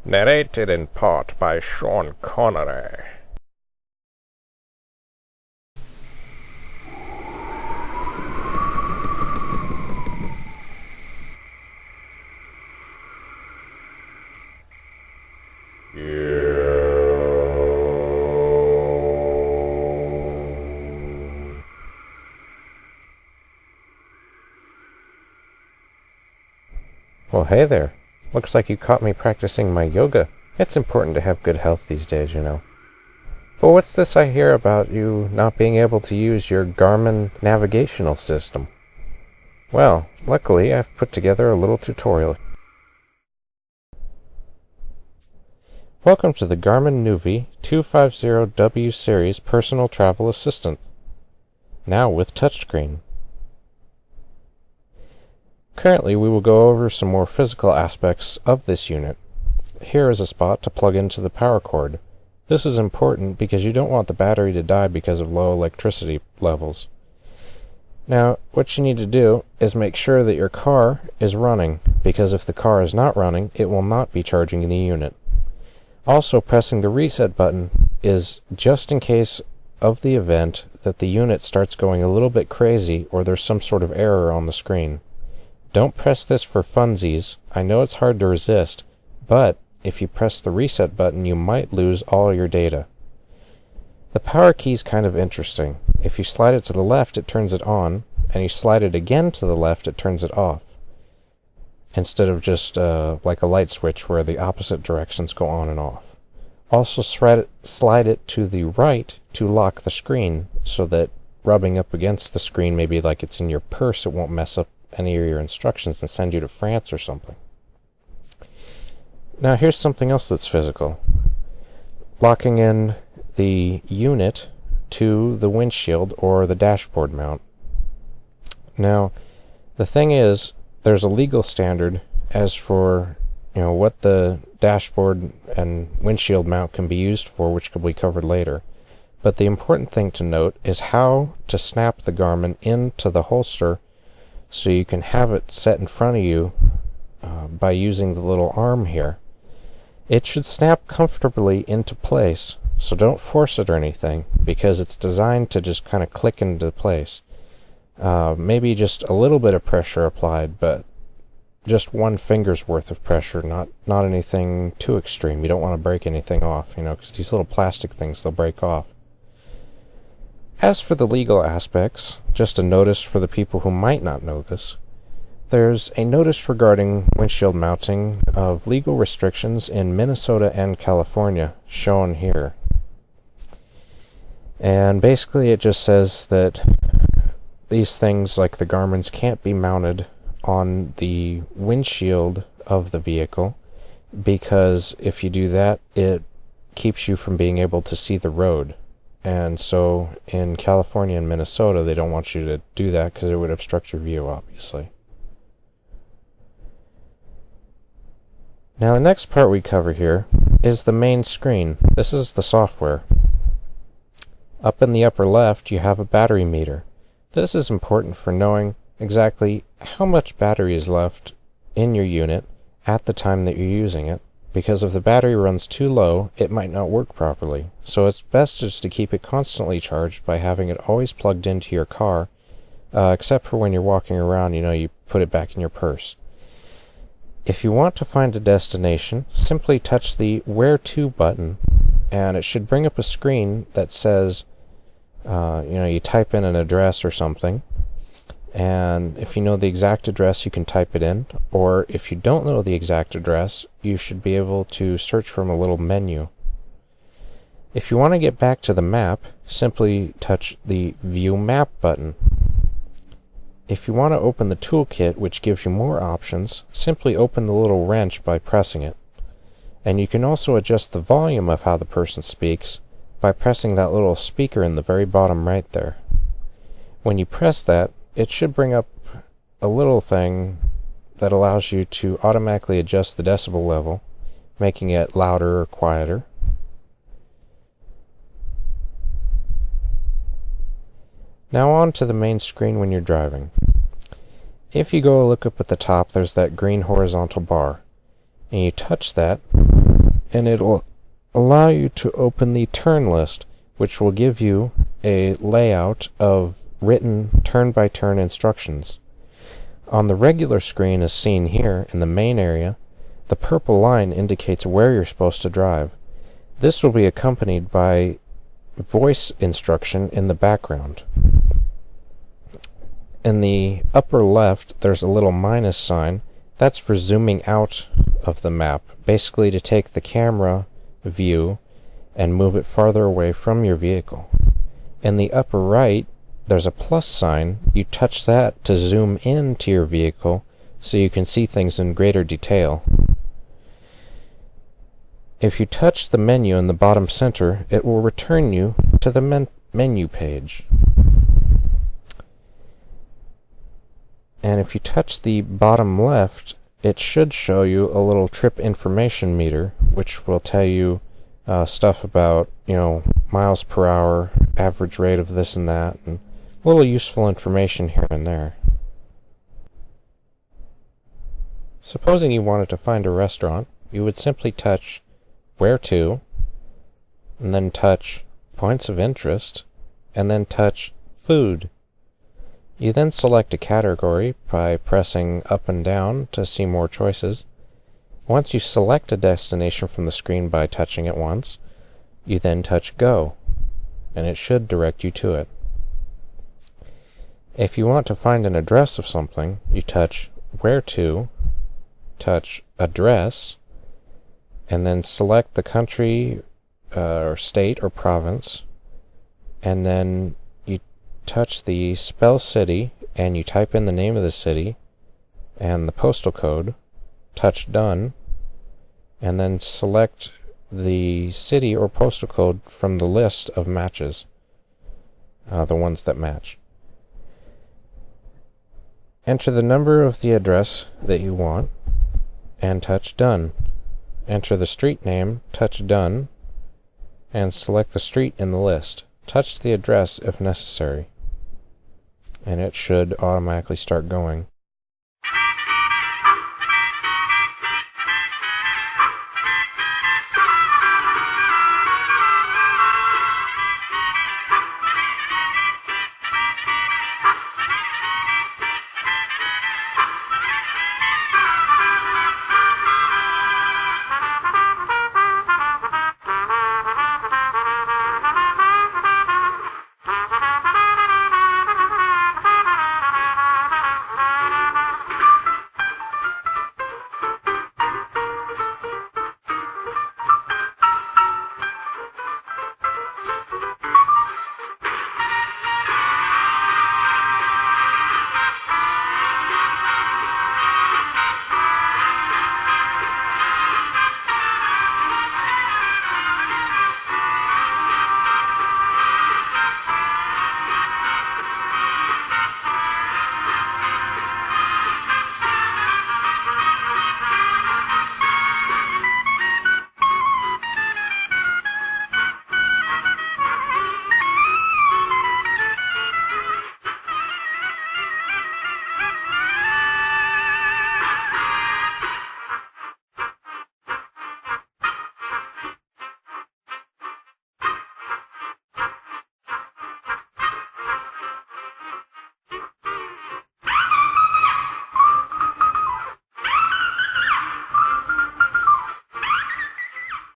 Narrated in part by Sean Connery. Well, hey there. Looks like you caught me practicing my yoga. It's important to have good health these days, you know. But what's this I hear about you not being able to use your Garmin navigational system? Well, luckily I've put together a little tutorial. Welcome to the Garmin Nuvi 250W Series Personal Travel Assistant. Now with touchscreen. Currently, we will go over some more physical aspects of this unit. Here is a spot to plug into the power cord. This is important because you don't want the battery to die because of low electricity levels. Now, what you need to do is make sure that your car is running, because if the car is not running, it will not be charging the unit. Also, pressing the reset button is just in case of the event that the unit starts going a little bit crazy or there's some sort of error on the screen. Don't press this for funsies. I know it's hard to resist, but if you press the reset button, you might lose all your data. The power key is kind of interesting. If you slide it to the left, it turns it on, and you slide it again to the left, it turns it off. Instead of just like a light switch where the opposite directions go on and off. Also slide it to the right to lock the screen, so that rubbing up against the screen, maybe like it's in your purse, it won't mess up any of your instructions and send you to France or something. Now here's something else that's physical. Locking in the unit to the windshield or the dashboard mount. Now, the thing is, there's a legal standard as for what the dashboard and windshield mount can be used for, which will be covered later. But the important thing to note is how to snap the Garmin into the holster so you can have it set in front of you by using the little arm here. It should snap comfortably into place, so don't force it or anything, because it's designed to just kind of click into place. Maybe just a little bit of pressure applied, but just one finger's worth of pressure, not anything too extreme. You don't want to break anything off, because these little plastic things, they'll break off. As for the legal aspects, just a notice for the people who might not know this, there's a notice regarding windshield mounting of legal restrictions in Minnesota and California, shown here. And basically it just says that these things, like the Garmin's, can't be mounted on the windshield of the vehicle, because if you do that, it keeps you from being able to see the road. And so in California and Minnesota, they don't want you to do that because it would obstruct your view, obviously. Now the next part we cover here is the main screen. This is the software. Up in the upper left, you have a battery meter. This is important for knowing exactly how much battery is left in your unit at the time that you're using it, because if the battery runs too low, it might not work properly. So it's best just to keep it constantly charged by having it always plugged into your car, except for when you're walking around, you put it back in your purse. If you want to find a destination, simply touch the Where To button, and it should bring up a screen that says, you type in an address or something, and if you know the exact address, you can type it in, or if you don't know the exact address, you should be able to search from a little menu. If you want to get back to the map, simply touch the View Map button. If you want to open the toolkit, which gives you more options, simply open the little wrench by pressing it. And you can also adjust the volume of how the person speaks by pressing that little speaker in the very bottom right there. When you press that, it should bring up a little thing that allows you to automatically adjust the decibel level, making it louder or quieter. Now on to the main screen when you're driving. If you go look up at the top, there's that green horizontal bar, and you touch that, and it will allow you to open the turn list, which will give you a layout of written turn-by-turn instructions. On the regular screen as seen here in the main area, the purple line indicates where you're supposed to drive. This will be accompanied by voice instruction in the background. In the upper left, there's a little minus sign. That's for zooming out of the map, basically to take the camera view and move it farther away from your vehicle. In the upper right, there's a plus sign. You touch that to zoom into your vehicle so you can see things in greater detail. If you touch the menu in the bottom center, it will return you to the menu page. And if you touch the bottom left, it should show you a little trip information meter, which will tell you stuff about, miles per hour, average rate of this and that, and a little useful information here and there. Supposing you wanted to find a restaurant, you would simply touch Where To, and then touch Points of Interest, and then touch Food. You then select a category by pressing up and down to see more choices. Once you select a destination from the screen by touching it once, you then touch Go, and it should direct you to it. If you want to find an address of something, you touch Where To, touch Address, and then select the country or state or province, and then you touch the Spell City, and you type in the name of the city and the postal code, touch Done, and then select the city or postal code from the list of matches, the ones that match. Enter the number of the address that you want, and touch Done. Enter the street name, touch Done, and select the street in the list. Touch the address if necessary, and it should automatically start going.